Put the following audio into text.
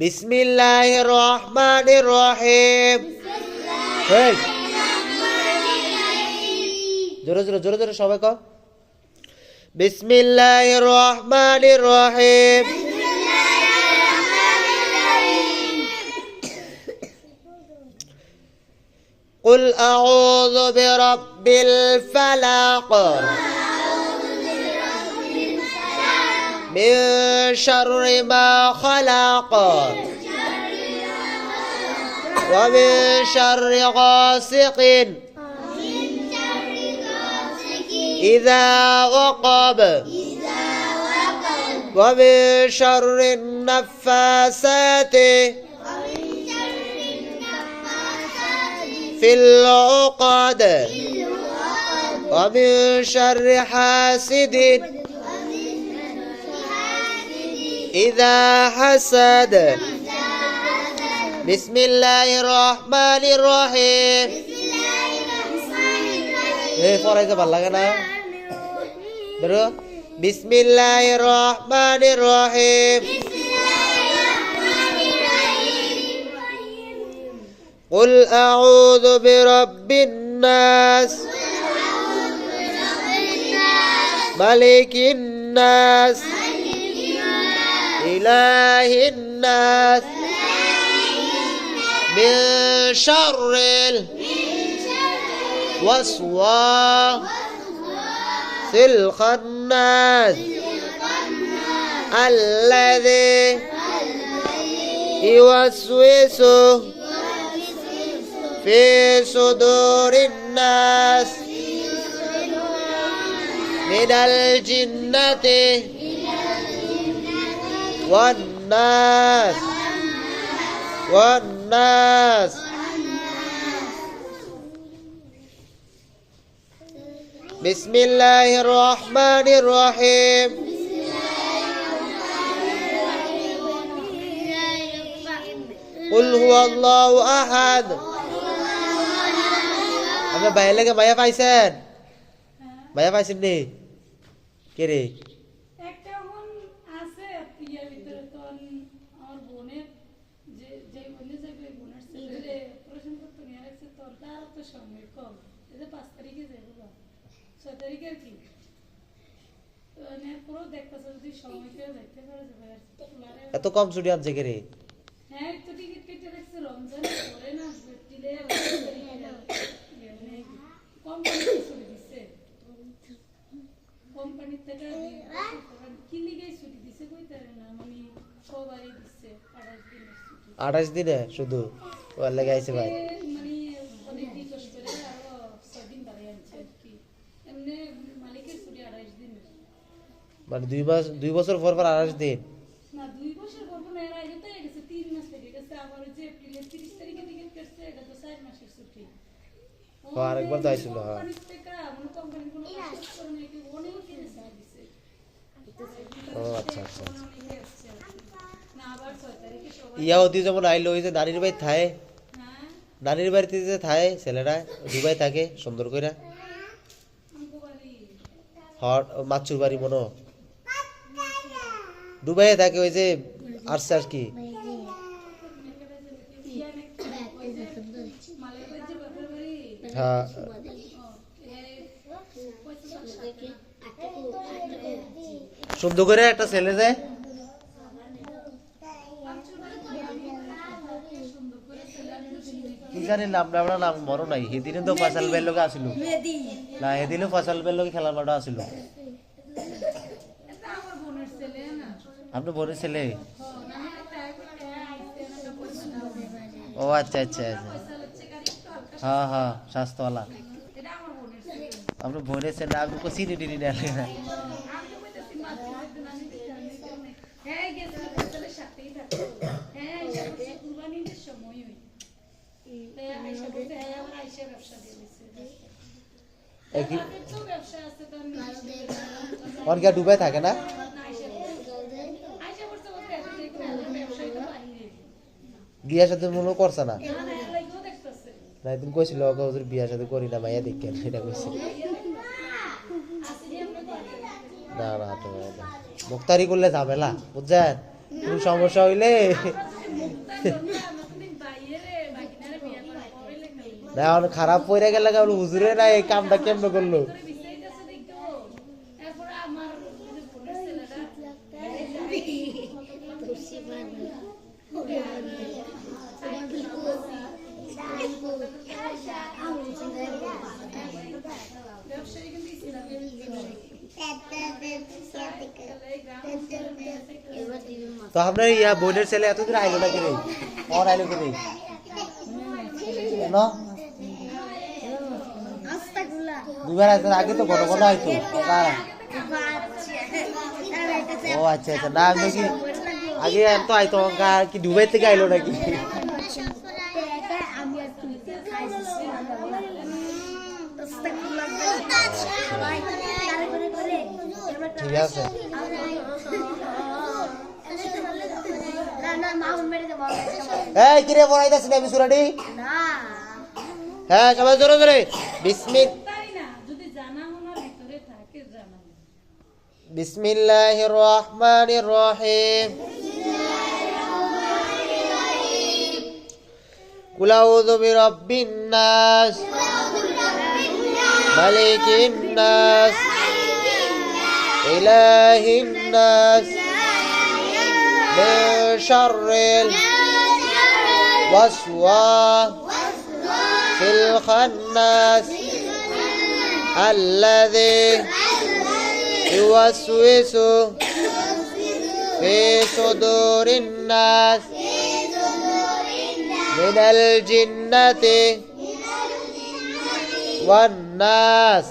বিসমিল্লাহির রহমানির রহিম। এই জোরে জোরে জোরে জোরে সবাই কও বিসমিল্লাহির রহমানির রহিম। قل أعوذ برب الفلق من شر ما خلق ومن شر غاسق إذا وقب ومن شر النفاثات في العقد ومن شر حاسد إذا حسد بسم الله الرحمن الرحيم. পড়াইতে ভালো লাগে না? ধরো বিসমিল্লাহির রহমানির রহিম। قل أعوذ برب الناس ملك الناس إله الناس من شر الوسواس الخناس الذي يوسوس في صدور الناس من الجنة والناس والناس. بسم الله الرحمن الرحيم. قل هو الله أحد. আমরা বাইরে লাগে মায়া পাইছেন? মায়া পাইছেন নি? কে রে? একটা মন আছে ইয়ার ভিতরে তো আমার বোনের যে বলে যাবে বোনের ছেলে অপারেশন করতে নিয়ে আসছে তো তার তো সময় কম। এই যে 5 তারিখে যাবে বা 6 তারিখে কি? তো নে পুরো দেখতেছ যদি সময় করে যাইতে পারে যাবে আর এত কম ছুটি আনছে কে রে? হ্যাঁ তো টিকিট কেটে রাখছে রমজান পরে না দিলে কোম্পানি ছুটি দিছে কোম্পানি থেকে কি লিগে ছুটি দিছে কইতে না মানে সবারই দিছে 28 দিনের ছুটি 28 দিনে শুধু ওর লাগে আইছে ভাই। মানে অনেক রিকোয়েস্ট করে আরো 6 দিন বাড়াই আনছে কি এমনি মালিকের ছুটি 28 দিন মানে 2 বছর পর পর 28 দিন না 2 বছর পর পর এর আগে তো গেছে 3 মাস থেকে গেছে আবার যে এপ্রিলের 30 তারিখে টিকিট কাটছে এটা তো 4 মাসের ছুটি আরেকবার তো আইছিল। হ্যাঁ ও আচ্ছা আচ্ছা ইয়া ওদি যেমন আইলো ওই যে নানির বাড়ি থায় নানির বাড়িতে যে থায় ছেলেরা দুবাই থাকে সুন্দর কইরা হট মাছুর বাড়ি মনো দুবাইয়ে থাকে ওই যে আসছে আর কি হ্যাঁ সুন্দর করে একটা ছেলে যায় কি জানি নাম নাম মরো নাই সেদিনে তো ফসল বের লোক আসিল না সেদিনও ফসল বের লোক খেলার মাঠে আসিল। আপনার বোনের ছেলে? ও আচ্ছা আচ্ছা আচ্ছা হ্যাঁ হ্যাঁ স্বাস্থ্যওয়ালা আপনার বোনের ছেলে আপনি তো চিনি টিনি নেলে না অনেকে ডুবে থাকে না বিয়ার সাথে মনে করছে না না একদিন কইছিল হুজুর বিয়ার সাথে করি না মাইয়া দেখেন সেটা কইছে না না তো মুক্তারি করলে ঝামেলা বুঝছেন কোনো সমস্যা হইলে না এখন খারাপ পড়ে গেলে হুজুরে না এই কামটা কেমনে করলো তো আপনার ইয়া বোনের ছেলে এতদিন আইলো নাকি রে ওর আইলো কি নেই দুবার আসতে আগে তো ঘন ঘন আইতো কারা ও আচ্ছা আচ্ছা না আমি কি আগে তো আইতো কি দুবাই থেকে আইলো নাকি ঠিক আছে এই কিরে বড়াইতাছ না বিসুরাডি না হ্যাঁ সবাই জোরে জোরে বিসমিল্লাহির রহমানির রহিম কুল আউযু বিরাব্বিন নাস মালিকিন নাস ইলাহিন নাস من شر الوسواس الخناس الذي يوسوس في صدور الناس من الجنة والناس